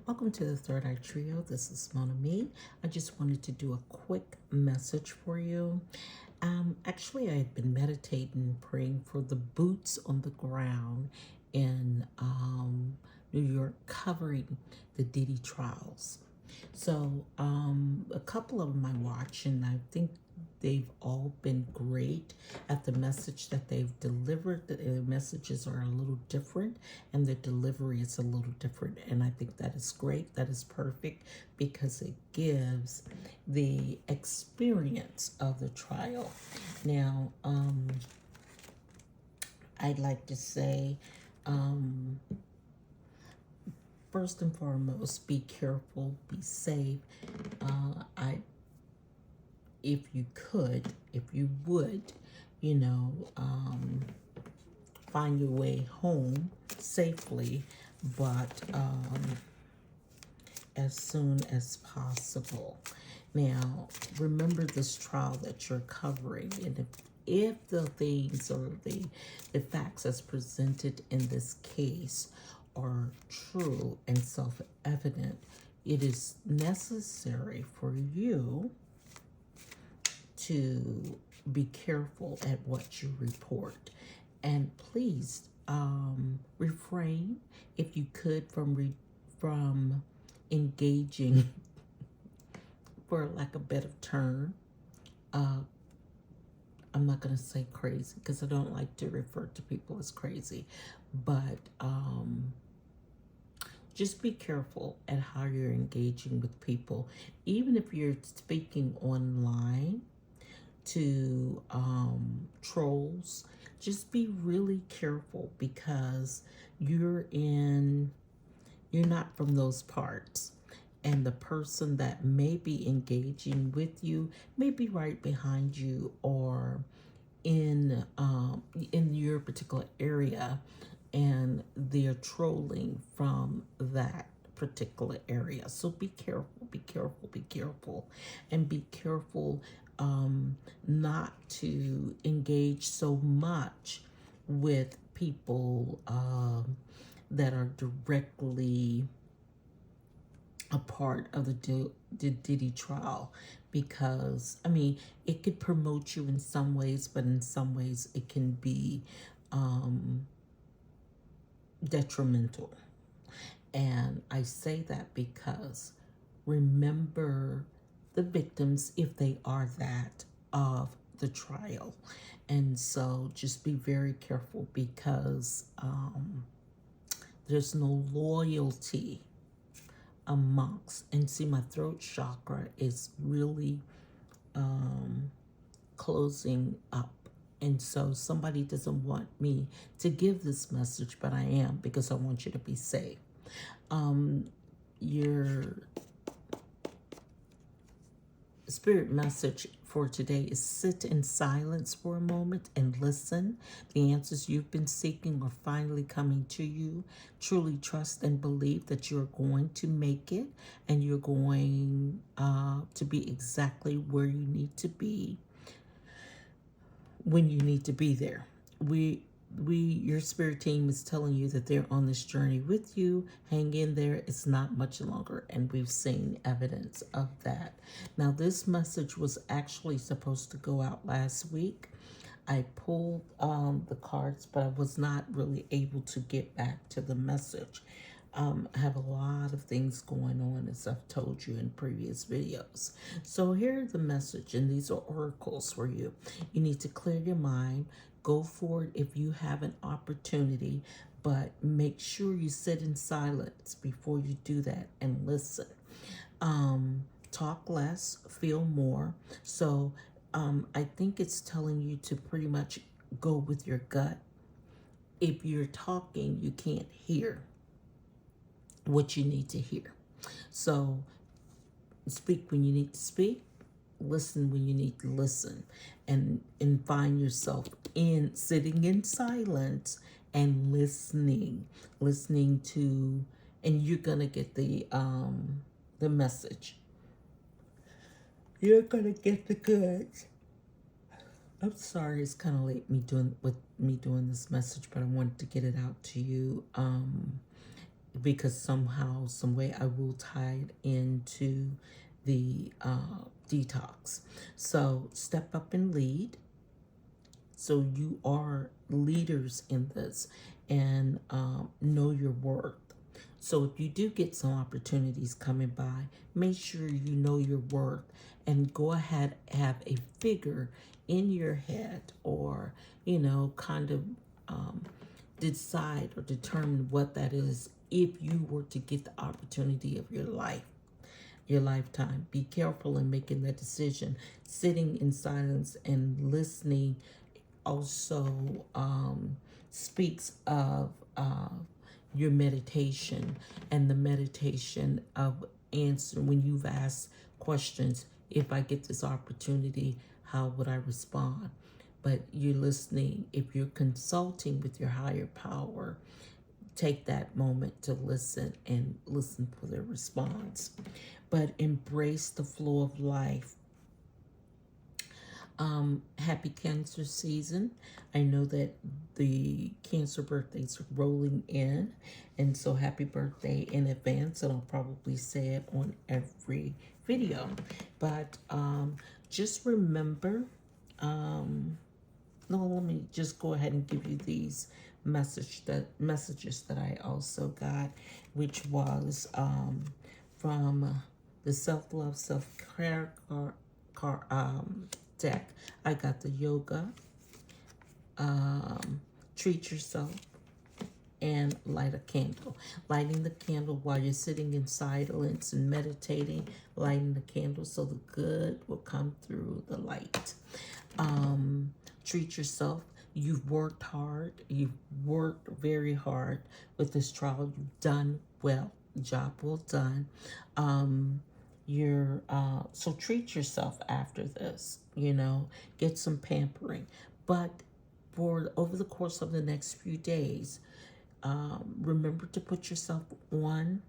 Welcome to the Third Eye Trio. This is Mona Me. I just wanted to do a quick message for you. Actually, I had been meditating and praying for the boots on the ground in New York covering the Diddy trials. So, a couple of them I watch, and I think they've all been great at the message that they've delivered. The messages are a little different, and the delivery is a little different. And I think that is great. That is perfect because it gives the experience of the trial. Now, I'd like to say, first and foremost, be careful, be safe. I if you could, if you would, you know, find your way home safely, but as soon as possible. Now, remember this trial that you're covering, and if the things or the facts as presented in this case are true and self-evident, it is necessary for you to be careful at what you report. And please refrain, if you could, from engaging, for lack of a better term, I'm not going to say crazy because I don't like to refer to people as crazy, but just be careful at how you're engaging with people. Even if you're speaking online to trolls, just be really careful because you're not from those parts, and the person that may be engaging with you may be right behind you or in your particular area, and they're trolling from that particular area. So be careful, be careful, be careful, and be careful not to engage so much with people that are directly a part of the Diddy trial, because I mean, it could promote you in some ways, but in some ways it can be detrimental. And I say that because remember the victims, if they are that, of the trial. And so just be very careful because there's no loyalty amongst, and see, my throat chakra is really closing up. And so somebody doesn't want me to give this message, but I am, because I want you to be safe. Your spirit message for today is sit in silence for a moment and listen. The answers you've been seeking are finally coming to you. Truly trust and believe that you're going to make it, and you're going to be exactly where you need to be when you need to be there. Your spirit team is telling you that they're on this journey with you. Hang in there. It's not much longer, and we've seen evidence of that. Now, this message was actually supposed to go out last week. I pulled the cards, but I was not really able to get back to the message. I have a lot of things going on, as I've told you in previous videos. So here are the message, and these are oracles for you. You need to clear your mind. Go for it if you have an opportunity, but make sure you sit in silence before you do that and listen. Talk less, feel more. So I think it's telling you to pretty much go with your gut. If you're talking, you can't hear what you need to hear. So speak when you need to speak, listen when you need to listen, and find yourself in sitting in silence and listening to, and you're gonna get the message. You're gonna get the goods. I'm sorry, it's kind of late with me doing this message, but I wanted to get it out to you. because somehow, some way, I will tie it into the detox. So step up and lead. So you are leaders in this, and know your worth. So if you do get some opportunities coming by, make sure you know your worth and go ahead, have a figure in your head, or kind of decide or determine what that is if you were to get the opportunity of your lifetime. Be careful in making that decision. Sitting in silence and listening also speaks of your meditation, and the meditation of answer when you've asked questions. If I get this opportunity, how would I respond? But you're listening. If you're consulting with your higher power, take that moment to listen and listen for their response. But embrace the flow of life. Happy Cancer season. I know that the Cancer birthdays are rolling in, and so happy birthday in advance, and I'll probably say it on every video. But just remember, no, let me just go ahead and give you these messages that I also got, which was from the self-love, self-care deck. I got the yoga, treat yourself, and light a candle. Lighting the candle while you're sitting in silence and meditating, lighting the candle so the good will come through the light. Treat yourself. You've worked hard. You've worked very hard with this trial. You've done well. Job well done. So treat yourself after this. Get some pampering. But over the course of the next few days, remember to put yourself on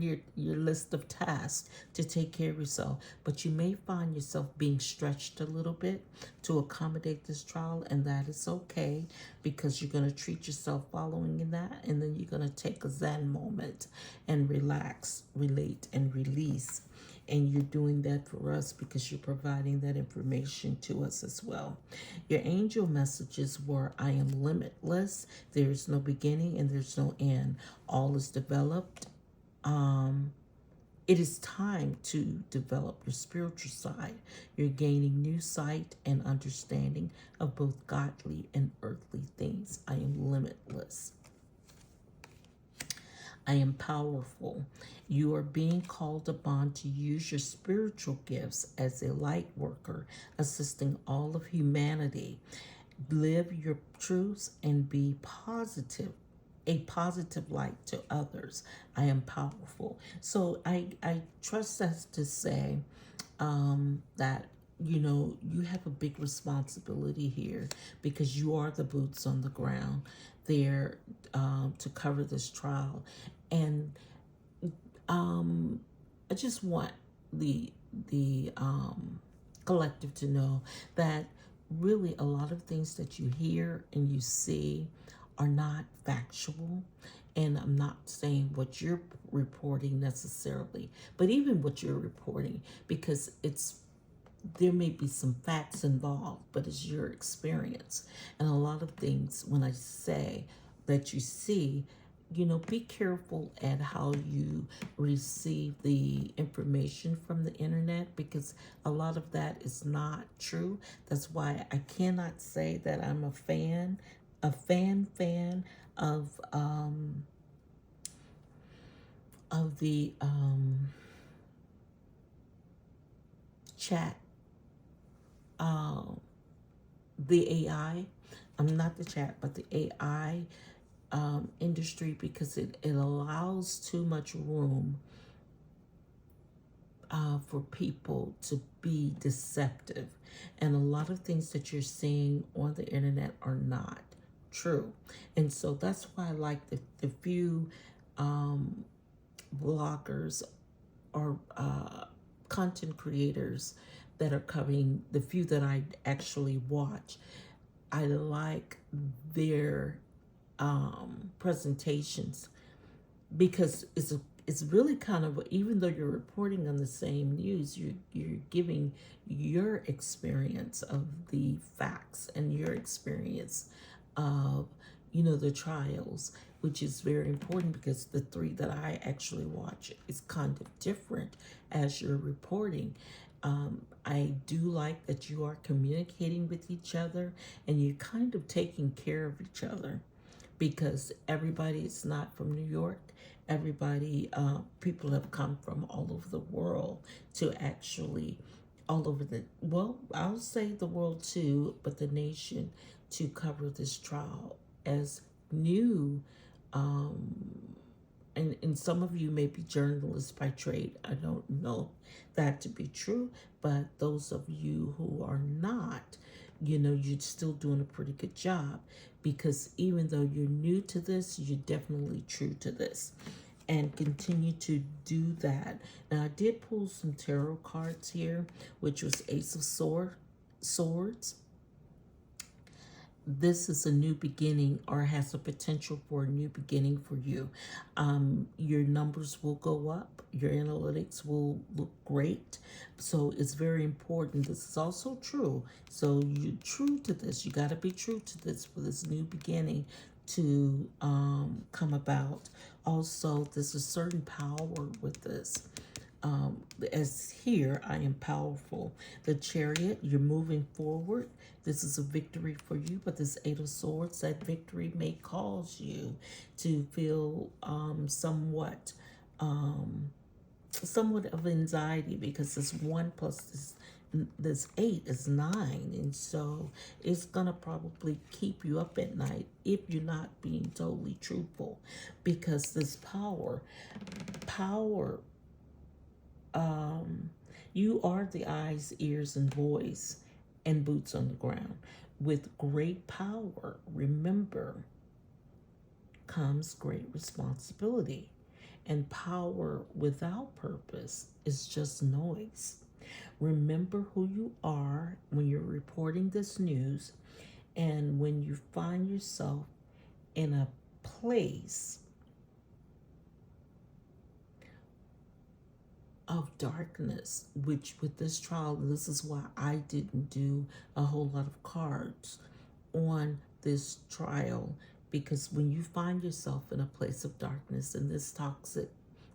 your list of tasks to take care of yourself. But you may find yourself being stretched a little bit to accommodate this trial, and that is okay, because you're going to treat yourself following in that, and then you're going to take a Zen moment and relax, relate, and release. And you're doing that for us because you're providing that information to us as well. Your angel messages were, I am limitless. There is no beginning and there's no end. All is developed. It is time to develop your spiritual side. You're gaining new sight and understanding of both godly and earthly things. I am limitless. I am powerful. You are being called upon to use your spiritual gifts as a light worker, assisting all of humanity. Live your truths and be positive, a positive light to others. I am powerful. So I trust us to say that you have a big responsibility here, because you are the boots on the ground there to cover this trial. And I just want the collective to know that really a lot of things that you hear and you see are not factual. And I'm not saying what you're reporting necessarily, but even what you're reporting, because there may be some facts involved, but it's your experience. And a lot of things, when I say that you see, be careful at how you receive the information from the internet, because a lot of that is not true. That's why I cannot say that I'm a fan of the chat, the AI. I'm not the chat, but the AI industry, because it allows too much room for people to be deceptive. And a lot of things that you're seeing on the internet are not true. And so that's why I like the few bloggers or content creators that are coming, the few that I actually watch. I like their presentations, because it's really kind of, even though you're reporting on the same news, you're giving your experience of the facts and your experience of, you know, the trials, which is very important because the three that I actually watch is kind of different as you're reporting. I do like that you are communicating with each other and you're kind of taking care of each other because everybody is not from New York. Everybody, people have come from all over the world to actually, all over the, well, I'll say the world too, but the nation to cover this trial as new. And some of you may be journalists by trade. I don't know that to be true, but those of you who are not, you know, you're still doing a pretty good job because even though you're new to this, you're definitely true to this and continue to do that. Now, I did pull some tarot cards here, which was Ace of Swords. This is a new beginning or has a potential for a new beginning for you. Your numbers will go up. Your analytics will look great. So it's very important. This is also true. So you're true to this. You got to be true to this for this new beginning to come about. Also, there's a certain power with this. As here, I am powerful. The Chariot, you're moving forward. This is a victory for you, but this Eight of Swords, that victory may cause you to feel somewhat of anxiety because this 1 plus this 8 is 9, and so it's gonna probably keep you up at night if you're not being totally truthful, because this power you are the eyes, ears, and voice and boots on the ground. With great power, remember, comes great responsibility. And power without purpose is just noise. Remember who you are when you're reporting this news and when you find yourself in a place of darkness, which with this trial, this is why I didn't do a whole lot of cards on this trial, because when you find yourself in a place of darkness and this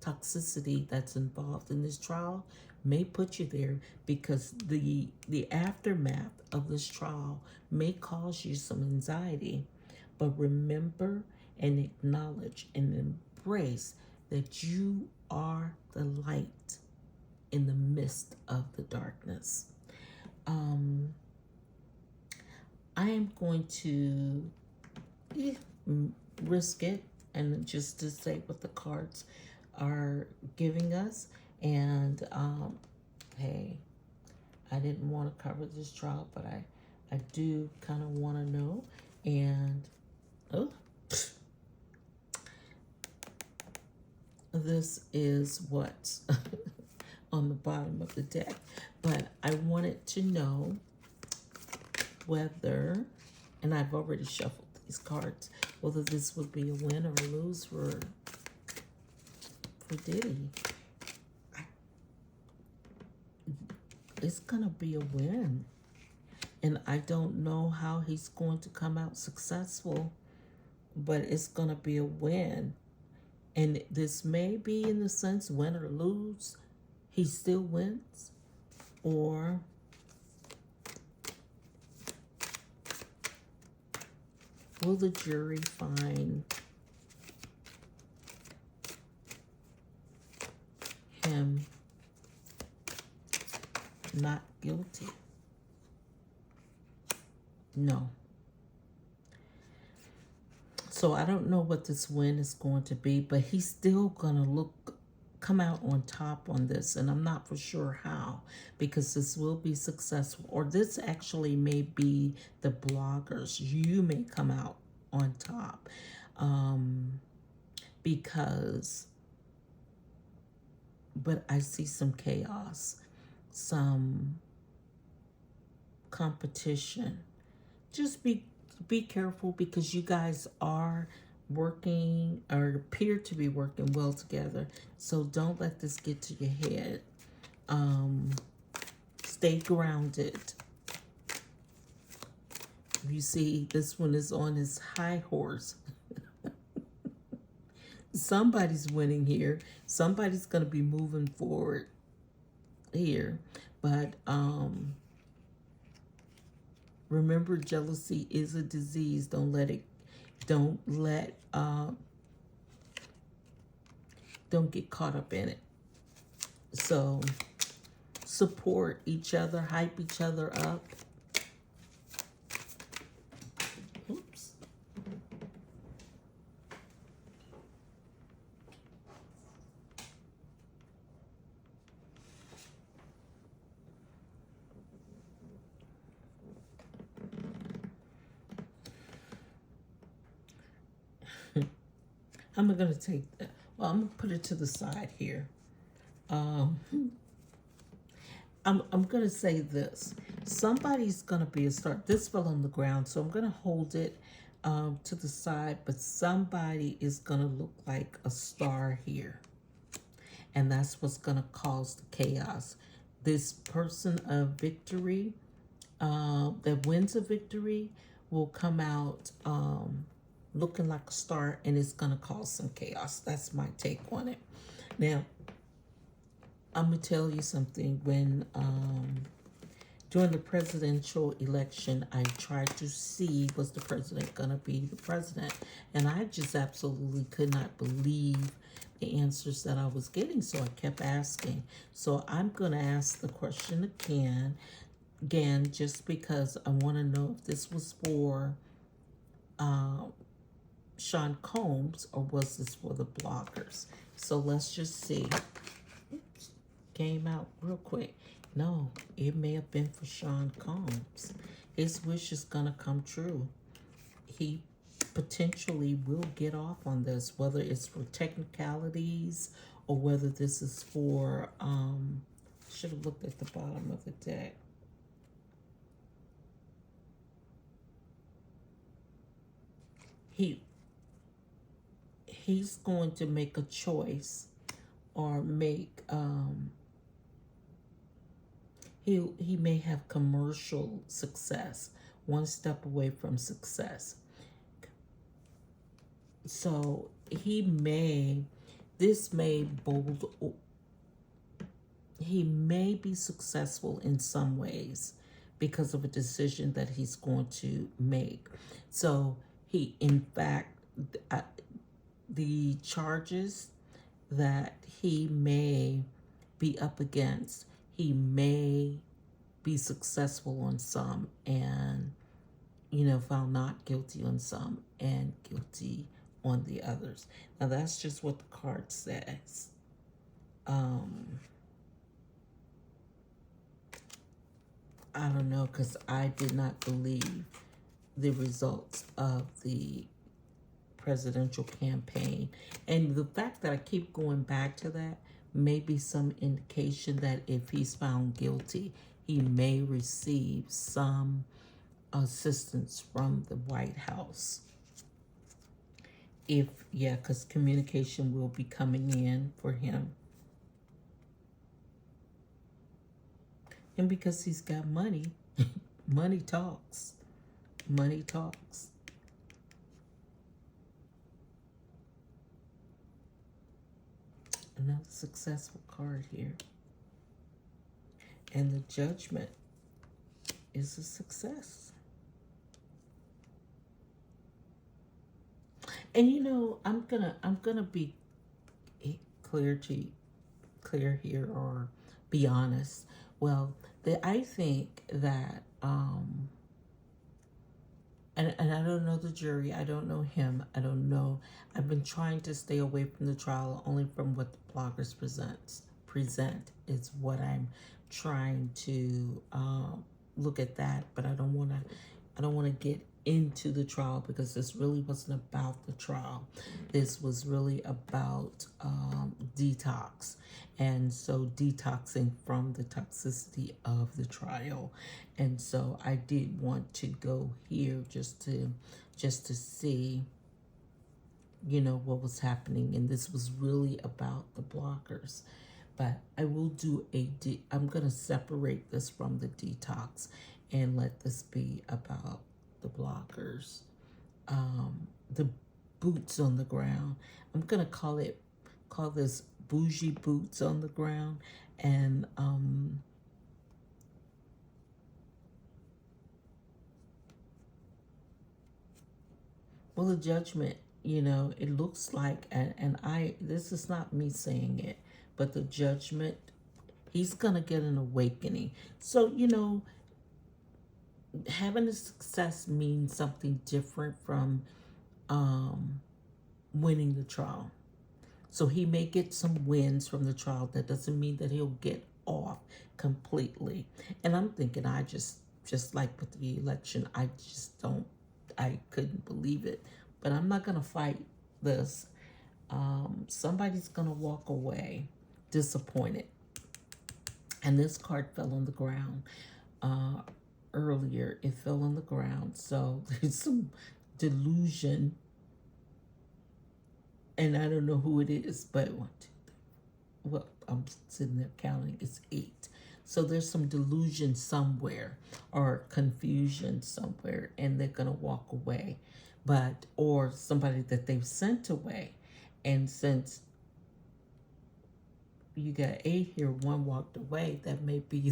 toxicity that's involved in this trial may put you there, because the aftermath of this trial may cause you some anxiety. But remember and acknowledge and embrace that you are the light in the midst of the darkness. I am going to risk it and just to say what the cards are giving us. And hey, I didn't want to cover this trial, but I do kind of want to know. And oh, this is what's on the bottom of the deck. But I wanted to know whether, and I've already shuffled these cards, whether this would be a win or a lose for Diddy. It's gonna be a win. And I don't know how he's going to come out successful, but it's gonna be a win. And this may be in the sense win or lose, he still wins, or will the jury find him not guilty? No. So I don't know what this win is going to be, but he's still gonna come out on top on this, and I'm not for sure how, because this will be successful, or this actually may be the bloggers. You may come out on top, but I see some chaos, some competition. Just be careful, because you guys are working or appear to be working well together. So don't let this get to your head. Stay grounded. You see, this one is on his high horse. Somebody's winning here. Somebody's going to be moving forward here. But remember, jealousy is a disease. Don't get caught up in it. So support each other, hype each other up. Oops. I'm going to take that. Well, I'm going to put it to the side here. I'm going to say this. Somebody's going to be a star. This fell on the ground, so I'm going to hold it to the side. But somebody is going to look like a star here. And that's what's going to cause the chaos. This person of victory, that wins a victory, will come out looking like a star, and it's going to cause some chaos. That's my take on it. Now, I'm going to tell you something. When during the presidential election, I tried to see, was the president going to be the president? And I just absolutely could not believe the answers that I was getting. So I kept asking. So I'm going to ask the question again, just because I want to know if this was for Sean Combs or was this for the bloggers? So let's just see. Oops, came out real quick. No, it may have been for Sean Combs. His wish is gonna come true. He potentially will get off on this, whether it's for technicalities or whether this is for should have looked at the bottom of the deck. He's going to make a choice or make he may have commercial success, one step away from success. So he may be successful in some ways because of a decision that he's going to make. So he, in fact, the charges that he may be up against, he may be successful on some and, found not guilty on some and guilty on the others. Now, that's just what the card says. I don't know, because I did not believe the results of the presidential campaign. And the fact that I keep going back to that may be some indication that if he's found guilty, he may receive some assistance from the White House. Because communication will be coming in for him. And because he's got money, money talks. Money talks. Another successful card here. And the Judgment is a success. And I'm gonna be clear here, or be honest. Well, I think that and I don't know the jury. I don't know him. I don't know. I've been trying to stay away from the trial only from what the bloggers present is what I'm trying to look at that. But I don't want to get into the trial because this really wasn't about the trial. This was really about detox. And so detoxing from the toxicity of the trial. And so I did want to go here just to see you know, what was happening, and this was really about the blockers. But I will do I'm going to separate this from the detox and let this be about the blockers. The boots on the ground. I'm going to call this Boujee boots on the ground. And well, the judgment, you know, it looks like, and this is not me saying it, but the judgment, he's going to get an awakening. So, you know, having a success means something different from winning the trial. So he may get some wins from the trial. That doesn't mean that he'll get off completely. And I'm thinking, just like with the election, I couldn't believe it. But I'm not going to fight this. Somebody's going to walk away disappointed. And this card fell on the ground. Earlier, it fell on the ground. So there's some delusion. And I don't know who it is, but well, I'm sitting there counting, it's 8. So there's some delusion somewhere or confusion somewhere, and they're going to walk away. Or somebody that they've sent away. And since you got 8 here, 1 walked away, that may be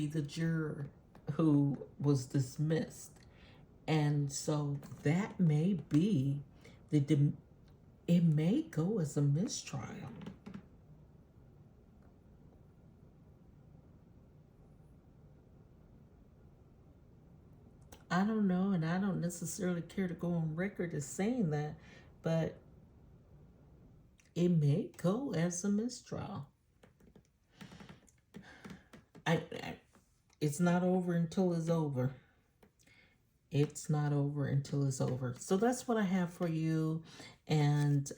the juror who was dismissed. And so that may be it may go as a mistrial. I don't know, and I don't necessarily care to go on record as saying that, but it may go as a mistrial. It's not over until it's over. It's not over until it's over. So that's what I have for you. And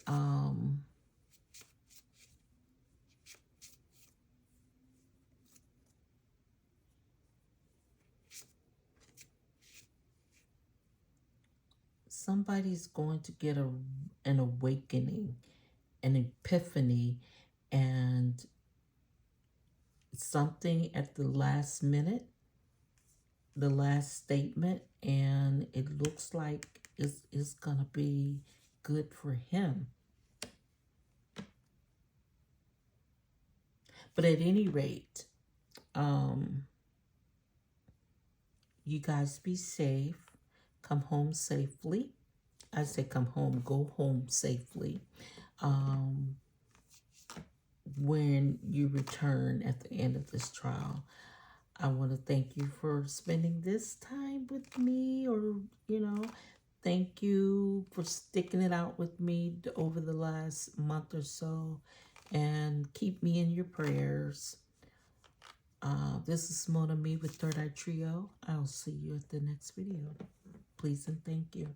somebody's going to get an awakening, an epiphany, and something at the last minute, the last statement, and it looks like it's going to be good for him. But at any rate, you guys be safe. Come home safely. I say come home, go home safely. When you return at the end of this trial, I want to thank you for spending this time with me, or, you know, thank you for sticking it out with me over the last month or so, and keep me in your prayers. This is Mona Me with Third Eye Trio. I'll see you at the next video. Please and thank you.